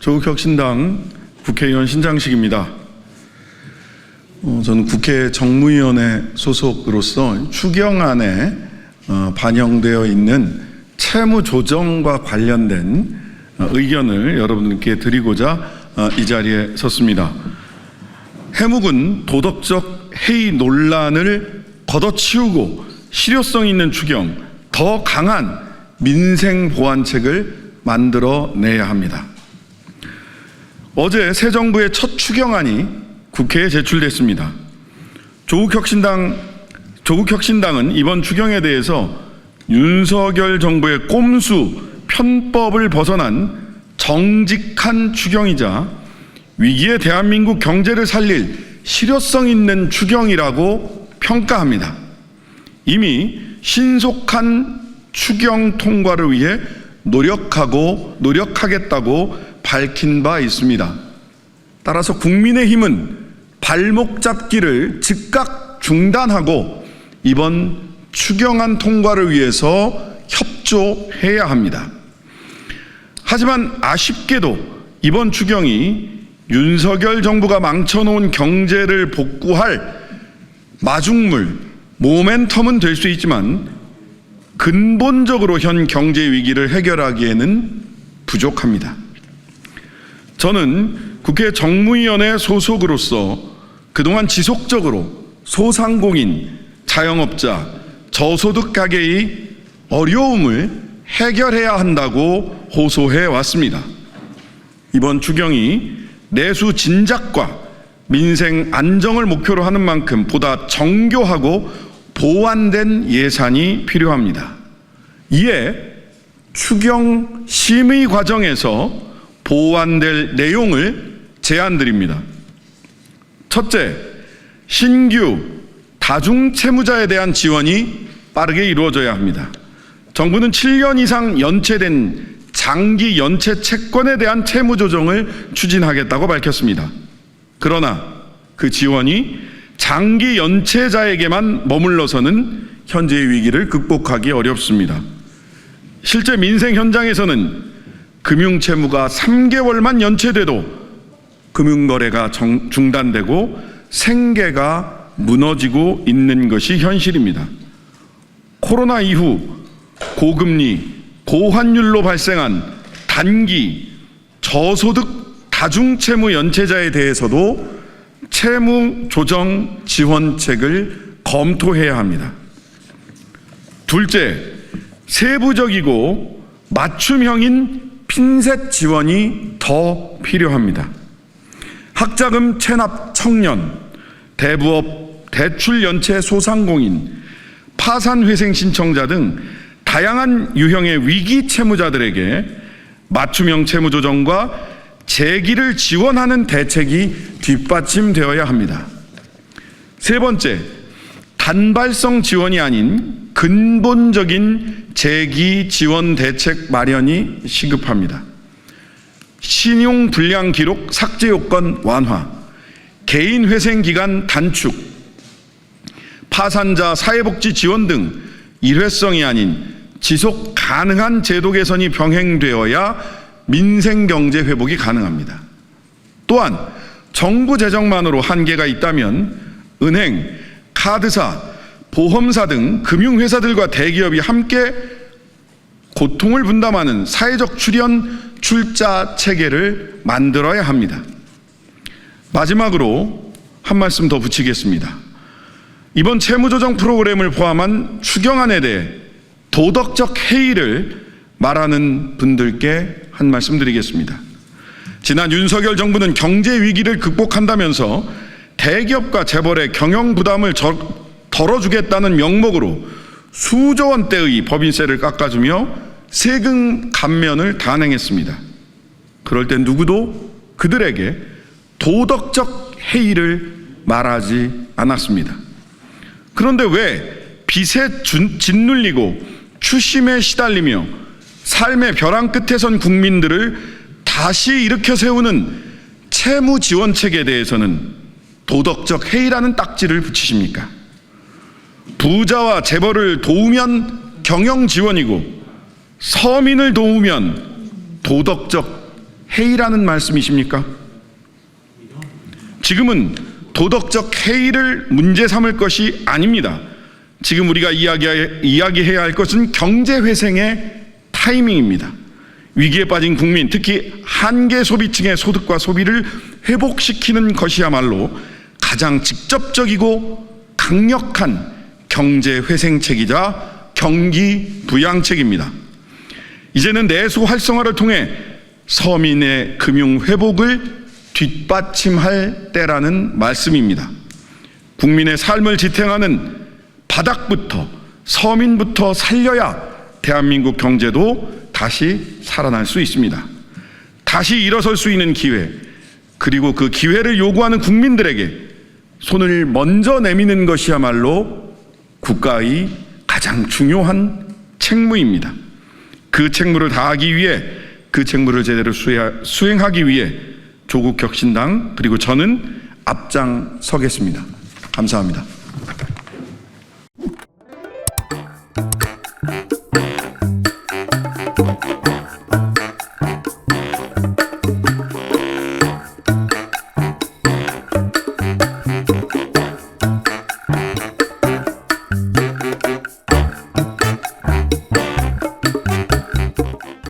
조국혁신당 국회의원 신장식입니다. 저는 국회 정무위원회 소속으로서 추경안에 반영되어 있는 채무조정과 관련된 의견을 여러분께 드리고자 이 자리에 섰습니다. 해묵은 도덕적 해이 논란을 걷어치우고 실효성 있는 추경, 더 강한 민생 보완책을 만들어내야 합니다. 어제 새 정부의 첫 추경안이 국회에 제출됐습니다. 조국혁신당은 이번 추경에 대해서 윤석열 정부의 꼼수, 편법을 벗어난 정직한 추경이자 위기의 대한민국 경제를 살릴 실효성 있는 추경이라고 평가합니다. 이미 신속한 추경 통과를 위해 노력하겠다고 밝힌 바 있습니다. 따라서 국민의힘은 발목 잡기를 즉각 중단하고 이번 추경안 통과를 위해서 협조해야 합니다. 하지만 아쉽게도 이번 추경이 윤석열 정부가 망쳐놓은 경제를 복구할 마중물, 모멘텀은 될 수 있지만 근본적으로 현 경제 위기를 해결하기에는 부족합니다. 저는 국회 정무위원회 소속으로서 그동안 지속적으로 소상공인, 자영업자, 저소득 가게의 어려움을 해결해야 한다고 호소해 왔습니다. 이번 추경이 내수 진작과 민생 안정을 목표로 하는 만큼 보다 정교하고 보완된 예산이 필요합니다. 이에 추경 심의 과정에서 보완될 내용을 제안드립니다. 첫째, 신규 다중채무자에 대한 지원이 빠르게 이루어져야 합니다. 정부는 7년 이상 연체된 장기 연체 채권에 대한 채무 조정을 추진하겠다고 밝혔습니다. 그러나 그 지원이 장기 연체자에게만 머물러서는 현재의 위기를 극복하기 어렵습니다. 실제 민생 현장에서는 금융채무가 3개월만 연체돼도 금융거래가 중단되고 생계가 무너지고 있는 것이 현실입니다. 코로나 이후 고금리, 고환율로 발생한 단기, 저소득 다중채무 연체자에 대해서도 채무 조정 지원책을 검토해야 합니다. 둘째, 세부적이고 맞춤형인 핀셋 지원이 더 필요합니다. 학자금 체납 청년, 대부업, 대출 연체 소상공인, 파산회생 신청자 등 다양한 유형의 위기 채무자들에게 맞춤형 채무 조정과 재기를 지원하는 대책이 뒷받침되어야 합니다. 세 번째, 단발성 지원이 아닌 근본적인 재기 지원 대책 마련이 시급합니다. 신용 불량 기록 삭제 요건 완화, 개인 회생 기간 단축, 파산자 사회복지 지원 등 일회성이 아닌 지속 가능한 제도 개선이 병행되어야 민생 경제 회복이 가능합니다. 또한 정부 재정만으로 한계가 있다면 은행, 카드사, 보험사 등 금융회사들과 대기업이 함께 고통을 분담하는 사회적 출자 체계를 만들어야 합니다. 마지막으로 한 말씀 더 붙이겠습니다. 이번 채무조정 프로그램을 포함한 추경안에 대해 도덕적 해이를 말하는 분들께 한 말씀 드리겠습니다. 지난 윤석열 정부는 경제 위기를 극복한다면서 대기업과 재벌의 경영 부담을 덜어주겠다는 명목으로 수조 원대의 법인세를 깎아주며 세금 감면을 단행했습니다. 그럴 때 누구도 그들에게 도덕적 해이를 말하지 않았습니다. 그런데 왜 빚에 짓눌리고 추심에 시달리며 삶의 벼랑 끝에 선 국민들을 다시 일으켜 세우는 채무 지원책에 대해서는 도덕적 해이라는 딱지를 붙이십니까? 부자와 재벌을 도우면 경영 지원이고 서민을 도우면 도덕적 해이라는 말씀이십니까? 지금은 도덕적 해이를 문제 삼을 것이 아닙니다. 지금 우리가 이야기해야 할 것은 경제회생의 타이밍입니다. 위기에 빠진 국민, 특히 한계 소비층의 소득과 소비를 회복시키는 것이야말로 가장 직접적이고 강력한 경제회생책이자 경기부양책입니다. 이제는 내수 활성화를 통해 서민의 금융회복을 뒷받침할 때라는 말씀입니다. 국민의 삶을 지탱하는 바닥부터 서민부터 살려야 대한민국 경제도 다시 살아날 수 있습니다. 다시 일어설 수 있는 기회, 그리고 그 기회를 요구하는 국민들에게 손을 먼저 내미는 것이야말로 국가의 가장 중요한 책무입니다. 그 책무를 다하기 위해, 그 책무를 제대로 수행하기 위해 조국혁신당 그리고 저는 앞장서겠습니다. 감사합니다.